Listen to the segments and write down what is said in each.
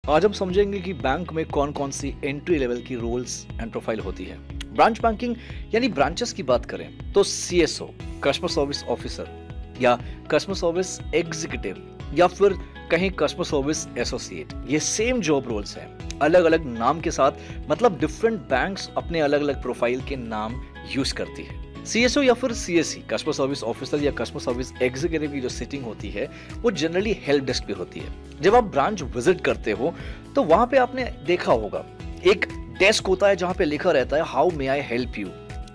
आज हम समझेंगे कि बैंक में कौन कौन सी एंट्री लेवल की रोल्स एंड प्रोफाइल होती है। ब्रांच बैंकिंग यानी ब्रांचेस की बात करें तो CSO कस्टमर सर्विस ऑफिसर या कस्टमर सर्विस एग्जीक्यूटिव या फिर कहीं कस्टमर सर्विस एसोसिएट, ये सेम जॉब रोल्स हैं, अलग अलग नाम के साथ। मतलब डिफरेंट बैंक्स अपने अलग अलग प्रोफाइल के नाम यूज करती है। CSO या फिर CSE कस्टमर सर्विस ऑफिसर या कस्टमर सर्विस एग्जीक्यूटिव की जो सिटिंग होती है वो जनरली हेल्प डेस्क पे होती है। जब आप ब्रांच विजिट करते हो तो वहां पे आपने देखा होगा एक डेस्क होता है जहां पे लिखा रहता है how may I help you.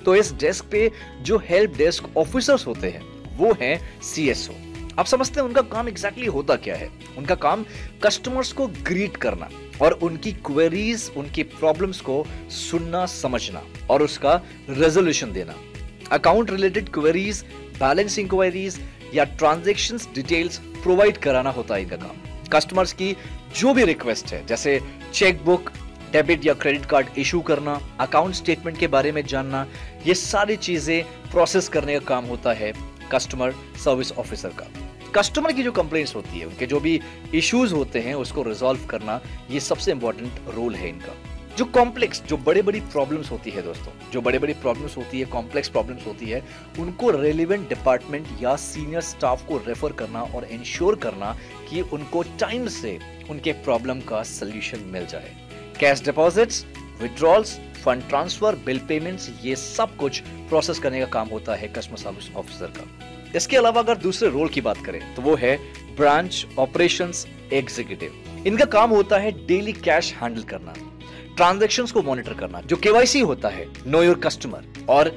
तो इस डेस्क पे जो हेल्प डेस्क ऑफिसर्स होते हैं वो हैं CSO। आप समझते हैं उनका काम एग्जैक्टली होता क्या है? उनका काम कस्टमर्स को ग्रीट करना और उनकी क्वेरीज, उनकी प्रॉब्लम्स को सुनना, समझना और उसका रेजोल्यूशन देना। Account related queries, balance inquiries या ट्रांजैक्शंस डिटेल्स प्रोवाइड कराना होता है इनका काम। कस्टमर्स की जो भी रिक्वेस्ट है जैसे चेकबुक, डेबिट या क्रेडिट कार्ड इशू करना, अकाउंट स्टेटमेंट के बारे में जानना, ये सारी चीजें प्रोसेस करने का काम होता है कस्टमर सर्विस ऑफिसर का। कस्टमर की जो कंप्लेंट्स होती है, उनके जो भी इश्यूज होते हैं उसको रिजॉल्व करना, ये सबसे इंपॉर्टेंट रोल है इनका। जो कॉम्प्लेक्स, जो बड़े बड़ी प्रॉब्लम्स होती है दोस्तों, जो बड़े बड़ी प्रॉब्लम्स होती है, कॉम्प्लेक्स प्रॉब्लम्स होती है, उनको रेलेवेंट डिपार्टमेंट या सीनियर स्टाफ को रेफर करना और इंश्योर करना कि उनको टाइम से उनके प्रॉब्लम का सोल्यूशन मिल जाए। Cash deposits, withdrawals, fund transfer, bill payments, ये सब कुछ प्रोसेस करने का काम होता है कस्टमर सर्विस ऑफिसर का। इसके अलावा अगर दूसरे रोल की बात करें तो वो है ब्रांच ऑपरेशंस एग्जीक्यूटिव। इनका काम होता है डेली कैश हैंडल करना, ट्रांजैक्शंस को मॉनिटर करना, जो KYC होता है, नो योर कस्टमर, और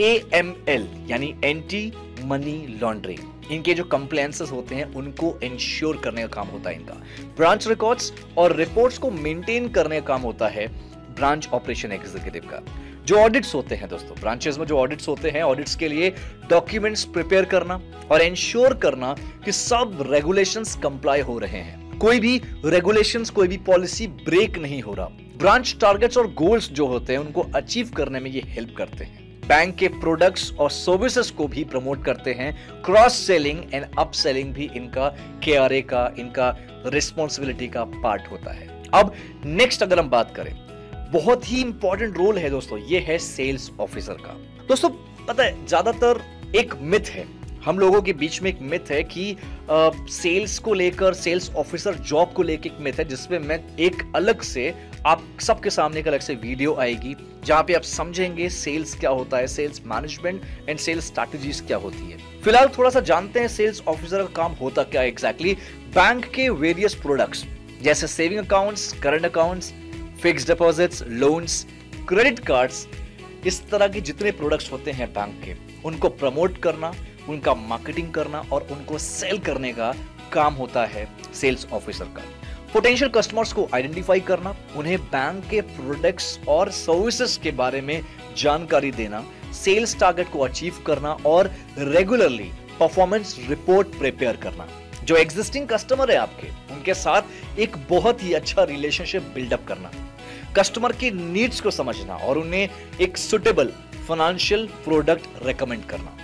AML यानी एंटी मनी लॉन्ड्रिंग, इनके जो कंप्लेंसेस होते हैं उनको इंश्योर करने का काम होता है इनका। ब्रांच रिकॉर्ड्स और रिपोर्ट्स को मेंटेन करने का काम होता है ब्रांच ऑपरेशन एग्जीक्यूटिव का। जो ऑडिट्स होते हैं दोस्तों, ब्रांचेस में जो ऑडिट्स होते हैं, ऑडिट्स के लिए डॉक्यूमेंट्स प्रिपेयर करना और इंश्योर करना कि सब रेगुलेशंस कंप्लाई हो रहे हैं, कोई भी रेगुलेशंस, कोई भी पॉलिसी ब्रेक नहीं हो रहा। ब्रांच टारगेट्स और गोल्स जो होते हैं उनको अचीव करने में ये हेल्प करते हैं। बैंक के प्रोडक्ट्स और सर्विसेज को भी प्रमोट करते हैं। Cross selling and up selling भी इनका KRA का, इनका रिस्पॉन्सिबिलिटी का पार्ट होता है। अब नेक्स्ट अगर हम बात करें, बहुत ही इंपॉर्टेंट रोल है दोस्तों, ये है सेल्स ऑफिसर का। दोस्तों पता है, ज्यादातर एक मिथ है, हम लोगों के बीच में एक मिथ है कि सेल्स को लेकर, सेल्स ऑफिसर जॉब को लेकर एक मिथ है, जिसमें मैं एक अलग से, आप सबके सामने एक अलग से वीडियो आएगी जहां पे आप समझेंगे सेल्स क्या होता है, sales management and sales strategies क्या होती है। फिलहाल थोड़ा सा जानते हैं सेल्स ऑफिसर का काम होता क्या है एग्जैक्टली। बैंक के वेरियस प्रोडक्ट्स जैसे saving accounts, current accounts, fixed deposits, loans, credit cards, इस तरह के जितने प्रोडक्ट्स होते हैं बैंक के, उनको प्रमोट करना, उनका मार्केटिंग करना और उनको सेल करने का काम होता है सेल्स ऑफिसर का। पोटेंशियल कस्टमर्स को आइडेंटिफाई करना, उन्हें बैंक के प्रोडक्ट्स और सर्विसेज के बारे में जानकारी देना, सेल्स टारगेट को अचीव करना और रेगुलरली परफॉर्मेंस रिपोर्ट प्रिपेयर करना। जो एग्जिस्टिंग कस्टमर है आपके, उनके साथ एक बहुत ही अच्छा रिलेशनशिप बिल्डअप करना, कस्टमर की नीड्स को समझना और उन्हें एक सुटेबल फाइनेंशियल प्रोडक्ट रेकमेंड करना,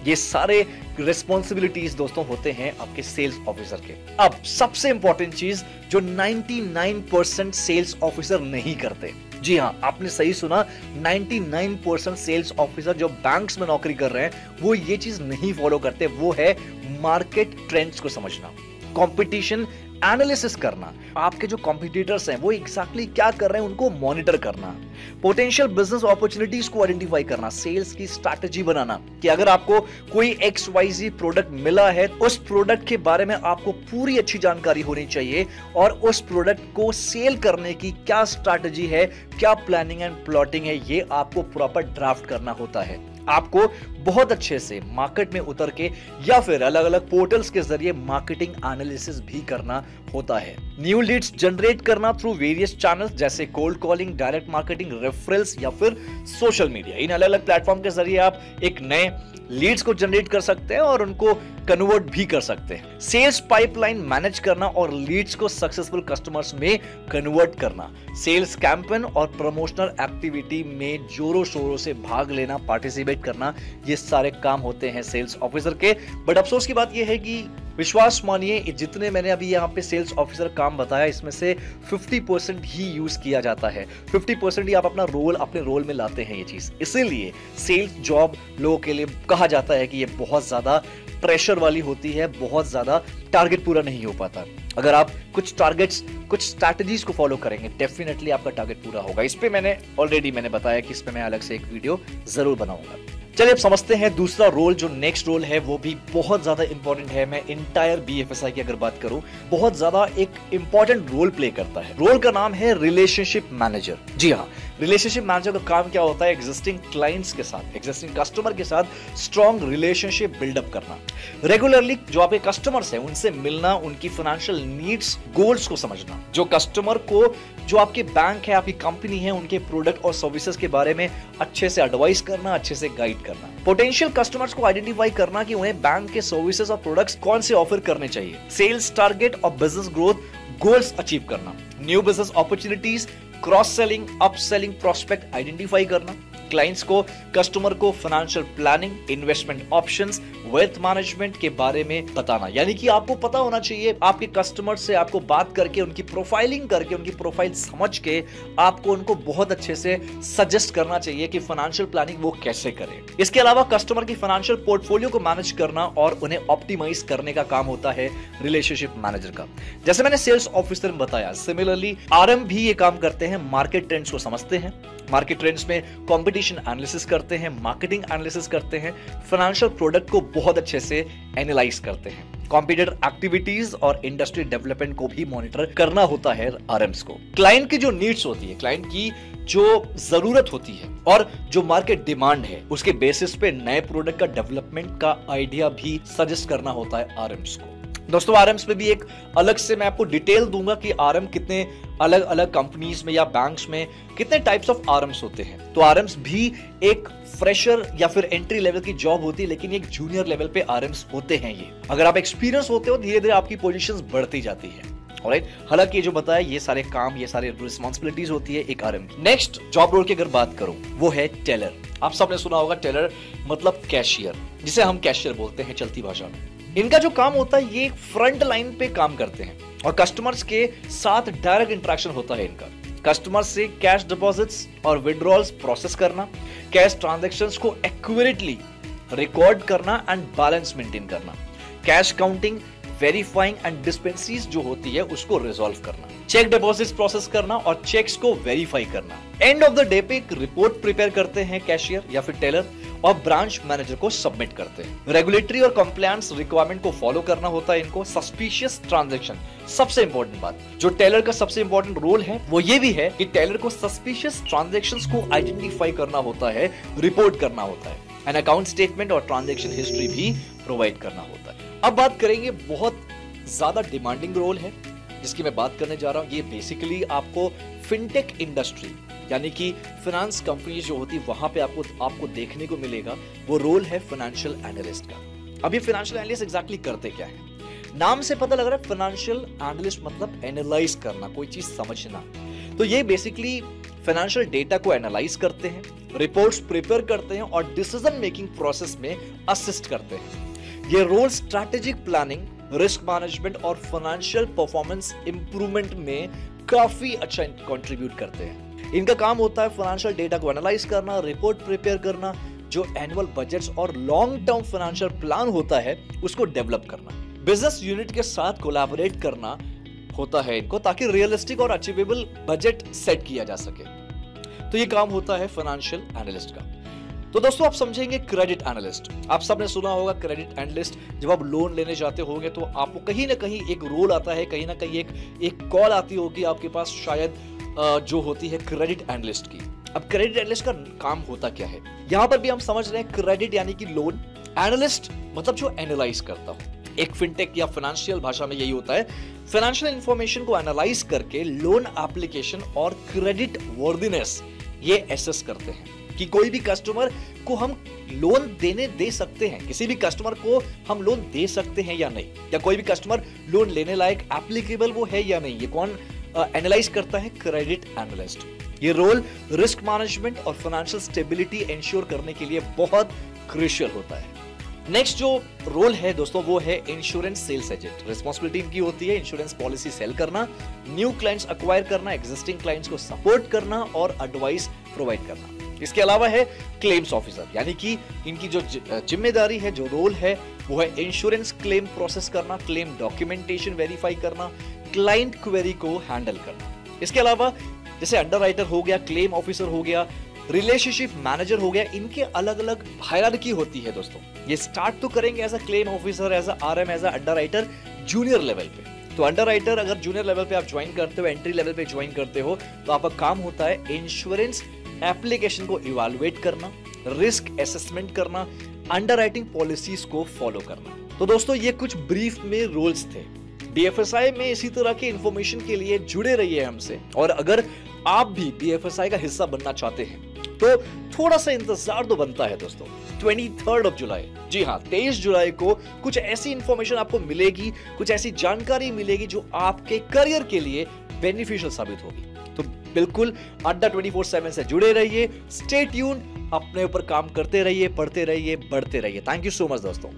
ये सारे रिस्पॉन्सिबिलिटीज दोस्तों होते हैं आपके सेल्स ऑफिसर के। अब सबसे इंपॉर्टेंट चीज जो 99% सेल्स ऑफिसर नहीं करते, जी हाँ आपने सही सुना, 99% सेल्स ऑफिसर जो बैंक्स में नौकरी कर रहे हैं वो ये चीज नहीं फॉलो करते, वो है मार्केट ट्रेंड्स को समझना, कंपटीशन एनालिसिस करना, आपके जो कॉम्पिटिटर्स हैं वो एग्जैक्टली क्या कर रहे हैं उनको मॉनिटर करना, पोटेंशियल बिजनेस अपॉर्चुनिटीज को आइडेंटिफाई करना, सेल्स की स्ट्रैटेजी बनाना कि अगर आपको कोई XYZ प्रोडक्ट मिला है, उस प्रोडक्ट के बारे में आपको पूरी अच्छी जानकारी होनी चाहिए और उस प्रोडक्ट को सेल करने की क्या स्ट्रैटेजी है, क्या प्लानिंग एंड प्लॉटिंग है, ये आपको प्रॉपर ड्राफ्ट करना होता है। आपको बहुत अच्छे से मार्केट में उतर के या फिर अलग अलग पोर्टल्स के जरिए मार्केटिंग एनालिसिस भी करना होता है। न्यू लीड्स जनरेट करना थ्रू वेरियस चैनल्स जैसे cold calling, direct marketing, referrals या फिर सोशल मीडिया। इन अलग अलग प्लेटफॉर्म के जरिए आप एक नए लीड्स को जनरेट कर सकते हैं और उनको कन्वर्ट भी कर सकते हैं। सेल्स पाइपलाइन मैनेज करना और लीड्स को सक्सेसफुल कस्टमर्स में कन्वर्ट करना, सेल्स कैंपेन और प्रमोशनल एक्टिविटी में जोरों शोरों से भाग लेना, पार्टिसिपेट करना, ये सारे काम होते हैं सेल्स ऑफिसर के। बट अफसोस की बात यह है कि विश्वास मानिए, जितने मैंने अभी यहाँ पे सेल्स ऑफिसर काम बताया इसमें से 50% ही यूज किया जाता है, 50% ही आप अपने रोल में लाते हैं ये चीज। इसीलिए सेल्स जॉब लोगों के लिए कहा जाता है कि ये बहुत ज्यादा प्रेशर वाली होती है, बहुत ज्यादा टारगेट पूरा नहीं हो पाता। अगर आप कुछ टारगेट्स, कुछ स्ट्रैटेजीज को फॉलो करेंगे, डेफिनेटली आपका टारगेट पूरा होगा। इस पे मैंने ऑलरेडी बताया कि इस पे मैं अलग से एक वीडियो जरूर बनाऊंगा। चलिए अब समझते हैं दूसरा रोल, जो नेक्स्ट रोल है वो भी बहुत ज्यादा इंपॉर्टेंट है। मैं इंटायर बीएफएसआई की अगर बात करूं, बहुत ज्यादा एक इंपॉर्टेंट रोल प्ले करता है। रोल का नाम है रिलेशनशिप मैनेजर। जी हाँ, रिलेशनशिप मैनेजर का काम क्या होता है? एग्जिस्टिंग क्लाइंट्स के साथ, एग्जिस्टिंग कस्टमर के साथ स्ट्रॉन्ग रिलेशनशिप बिल्डअप करना, रेगुलरली जो आपके कस्टमर्स हैं उनसे मिलना, उनकी फाइनेंशियल नीड्स, गोल्स को समझना, जो कस्टमर को, जो आपके बैंक है, आपकी कंपनी है, उनके प्रोडक्ट और सर्विसेज के बारे में अच्छे से एडवाइस करना, अच्छे से गाइड करना, पोटेंशियल कस्टमर्स को आइडेंटिफाई करना कि उन्हें बैंक के सर्विसेज और प्रोडक्ट्स कौन से ऑफर करने चाहिए, सेल्स टारगेट और बिजनेस ग्रोथ गोल्स अचीव करना, new business opportunities, cross selling, up selling prospect identify करना, क्लाइंट्स को, कस्टमर को financial planning, investment options, wealth management के बारे में बताना। यानी कि आपको पता होना चाहिए, आपके कस्टमर से आपको बात करके, उनकी प्रोफाइलिंग करके, उनकी प्रोफाइल समझ के आपको उनको बहुत अच्छे से सजेस्ट करना चाहिए कि फाइनेंशियल प्लानिंग वो कैसे करें। इसके अलावा कस्टमर की फाइनेंशियल पोर्टफोलियो को मैनेज करना और उन्हें ऑप्टिमाइज करने का काम होता है रिलेशनशिप मैनेजर का। जैसे मैंने सेल्स ऑफिसर में बताया, सिमिलरली आरएम भी ये काम करते हैं। मार्केट ट्रेंड्स को समझते हैं, मार्केट ट्रेंड्स में कंपटीशन एनालिसिस करते हैं, मार्केटिंग एनालिसिस करते हैं, फाइनेंशियल प्रोडक्ट को बहुत अच्छे से एनालाइज करते हैं, कॉम्पिटिटर एक्टिविटीज और इंडस्ट्री डेवलपमेंट को भी मॉनिटर करना होता है आरएम्स को। क्लाइंट की जो नीड्स होती है, क्लाइंट की जो जरूरत होती है और जो मार्केट डिमांड है, उसके बेसिस पे नए प्रोडक्ट का डेवलपमेंट का आइडिया भी सजेस्ट करना होता है आरएम्स को। दोस्तों आरएम्स पे भी एक अलग से मैं आपको डिटेल दूंगा कि आरएम कितने अलग अलग कंपनीज में या बैंक्स में कितने टाइप्स ऑफ आरएम्स होते हैं। तो आरएम्स भी एक फ्रेशर या फिर एंट्री लेवल की जॉब होती है, लेकिन एक जूनियर लेवल पे आरएम्स होते हैं ये। अगर आप एक्सपीरियंस होते हो, धीरे धीरे आपकी पोजीशंस बढ़ती जाती है। ऑलराइट, हालांकि ये जो बताया, ये सारे काम, ये सारे रिस्पॉन्सिबिलिटीज होती है एक आरएम की। नेक्स्ट जॉब रोल की अगर बात करूं, वो है टेलर। आप सबने सुना होगा टेलर मतलब कैशियर, जिसे हम कैशियर बोलते हैं चलती भाषा में। इनका जो काम होता है, ये फ्रंट लाइन पे काम करते हैं और कस्टमर्स के साथ डायरेक्ट इंटरेक्शन होता है इनका। कस्टमर्स से कैश डिपॉजिट्स और विड्रॉल्स प्रोसेस करना, कैश ट्रांजैक्शंस को एक्यूरेटली रिकॉर्ड करना एंड बैलेंस मेंटेन करना, कैश काउंटिंग, वेरीफाइंग एंड डिस्पेंसीज जो होती है उसको रिजॉल्व करना, चेक डिपॉजिट्स प्रोसेस करना और चेक्स को वेरीफाई करना। एंड ऑफ द डे पे एक रिपोर्ट प्रिपेयर करते हैं कैशियर या फिर टेलर और ब्रांच मैनेजर को सबमिट करते हैं। रेगुलेटरी और कंप्लायंस रिक्वायरमेंट को फॉलो करना होता है इनको। सस्पिशियस ट्रांजैक्शन, सबसे इंपॉर्टेंट बात, जो टेलर का सबसे इंपॉर्टेंट रोल है वो ये भी है कि टेलर को सस्पिशियस ट्रांजैक्शंस को आइडेंटिफाई करना होता है, रिपोर्ट करना होता है, एंड अकाउंट स्टेटमेंट और ट्रांजैक्शन हिस्ट्री भी प्रोवाइड करना होता है। अब बात करेंगे, बहुत ज्यादा डिमांडिंग रोल है जिसकी मैं बात करने जा रहा हूं। ये बेसिकली आपको फिनटेक इंडस्ट्री यानी कि फाइनेंस कंपनी जो होती है वहां पे आपको देखने को मिलेगा। वो रोल है फाइनेंशियल एनालिस्ट का। अब ये फाइनेंशियल एनालिस्ट एग्जैक्टली करते क्या है? नाम से पता लग रहा है, फाइनेंशियल एनालिस्ट मतलब एनालाइज करना, कोई चीज समझना। तो ये बेसिकली फाइनेंशियल डेटा को एनालाइज करते हैं, रिपोर्ट्स प्रिपेयर करते हैं और डिसीजन मेकिंग प्रोसेस में असिस्ट करते हैं। ये role strategic planning, risk management और फाइनेंशियल परफॉर्मेंस इंप्रूवमेंट में काफी अच्छा कंट्रीब्यूट करते हैं। इनका काम होता है फाइनेंशियल डेटा को एनालाइज करना, रिपोर्ट प्रिपेयर करना, जो एनुअल बजट्स और लॉन्ग टर्म फाइनेंशियल प्लान होता है उसको डेवलप करना, बिजनेस यूनिट के साथ कोलैबोरेट करना होता है इनको, ताकि रियलिस्टिक और अचीवेबल बजट सेट किया जा सके। तो ये काम होता है फाइनेंशियल एनालिस्ट का। तो दोस्तों आप समझेंगे क्रेडिट एनालिस्ट। आप सबने सुना होगा क्रेडिट एनालिस्ट, जब आप लोन लेने जाते होंगे तो आपको कहीं ना कहीं एक रोल आता है, कहीं ना कहीं एक कॉल आती होगी आपके पास, शायद जो होती है क्रेडिट एनालिस्ट की। अब क्रेडिट एनालिस्ट का काम होता क्या है? यहां पर भी हम समझ रहे हैं क्रेडिट यानी कि लोन, एनालिस्ट मतलब जो एनालाइज करता हो। एक फिनटेक या फाइनेंशियल भाषा में यही होता है, फाइनेंशियल इंफॉर्मेशन को एनालाइज करके लोन एप्लीकेशन और क्रेडिट वर्दीनेस ये एसेस करते हैं कि कोई भी कस्टमर को हम लोन दे सकते हैं, किसी भी कस्टमर को हम लोन दे सकते हैं या नहीं, या कोई भी कस्टमर लोन लेने लायक एप्लीकेबल वो है या नहीं। ये कौन एनालाइज करता है? Credit analyst. ये रोल रिस्क मैनेजमेंट और फाइनेंशियल स्टेबिलिटी इंश्योर करने के लिए बहुत क्रूशियल होता है। नेक्स्ट जो रोल है दोस्तों वो है इंश्योरेंस सेल्स एजेंट। रिस्पॉन्सिबिलिटी इनकी होती है इंश्योरेंस पॉलिसी सेल करना, न्यू क्लाइंट्स अक्वायर करना, एग्जिस्टिंग क्लाइंट्स को सपोर्ट करना और एडवाइस प्रोवाइड करना। इसके अलावा है क्लेम्स ऑफिसर, यानी कि इनकी जो जिम्मेदारी है, जो रोल है वो है इंश्योरेंस क्लेम प्रोसेस करना, क्लेम डॉक्यूमेंटेशन वेरीफाई करना, क्लाइंट क्वेरी को हैंडल करना। इसके अलावा जैसे अंडरराइटर हो गया, क्लेम ऑफिसर हो गया, रिलेशनशिप मैनेजर हो गया, इनके अलग अलग हायरार्की होती है दोस्तों। ये स्टार्ट तो करेंगे as a claim officer, as a RM, as a underwriter junior level पे। तो अंडरराइटर अगर जूनियर लेवल पे आप ज्वाइन करते हो, एंट्री लेवल पे ज्वाइन करते हो, तो आपका काम होता है इंश्योरेंस एप्लीकेशन को इवैल्यूएट करना, रिस्क असेसमेंट करना, अंडरराइटिंग पॉलिसीज को फॉलो करना। तो दोस्तों ये कुछ ब्रीफ में रोल्स थे। बीएफएसआई में इसी तरह की इंफॉर्मेशन के लिए जुड़े रहिए हमसे, और अगर आप भी बीएफएसआई का हिस्सा बनना चाहते हैं तो थोड़ा सा इंतजार तो बनता है दोस्तों। 23 जुलाई, जी हाँ 23 जुलाई को कुछ ऐसी इंफॉर्मेशन आपको मिलेगी, कुछ ऐसी जानकारी मिलेगी जो आपके करियर के लिए बेनिफिशियल साबित होगी। तो बिल्कुल अड्डा 24/7 से जुड़े रहिए, स्टे ट्यून्ड, अपने ऊपर काम करते रहिए, पढ़ते रहिए, बढ़ते रहिए। थैंक यू सो मच दोस्तों।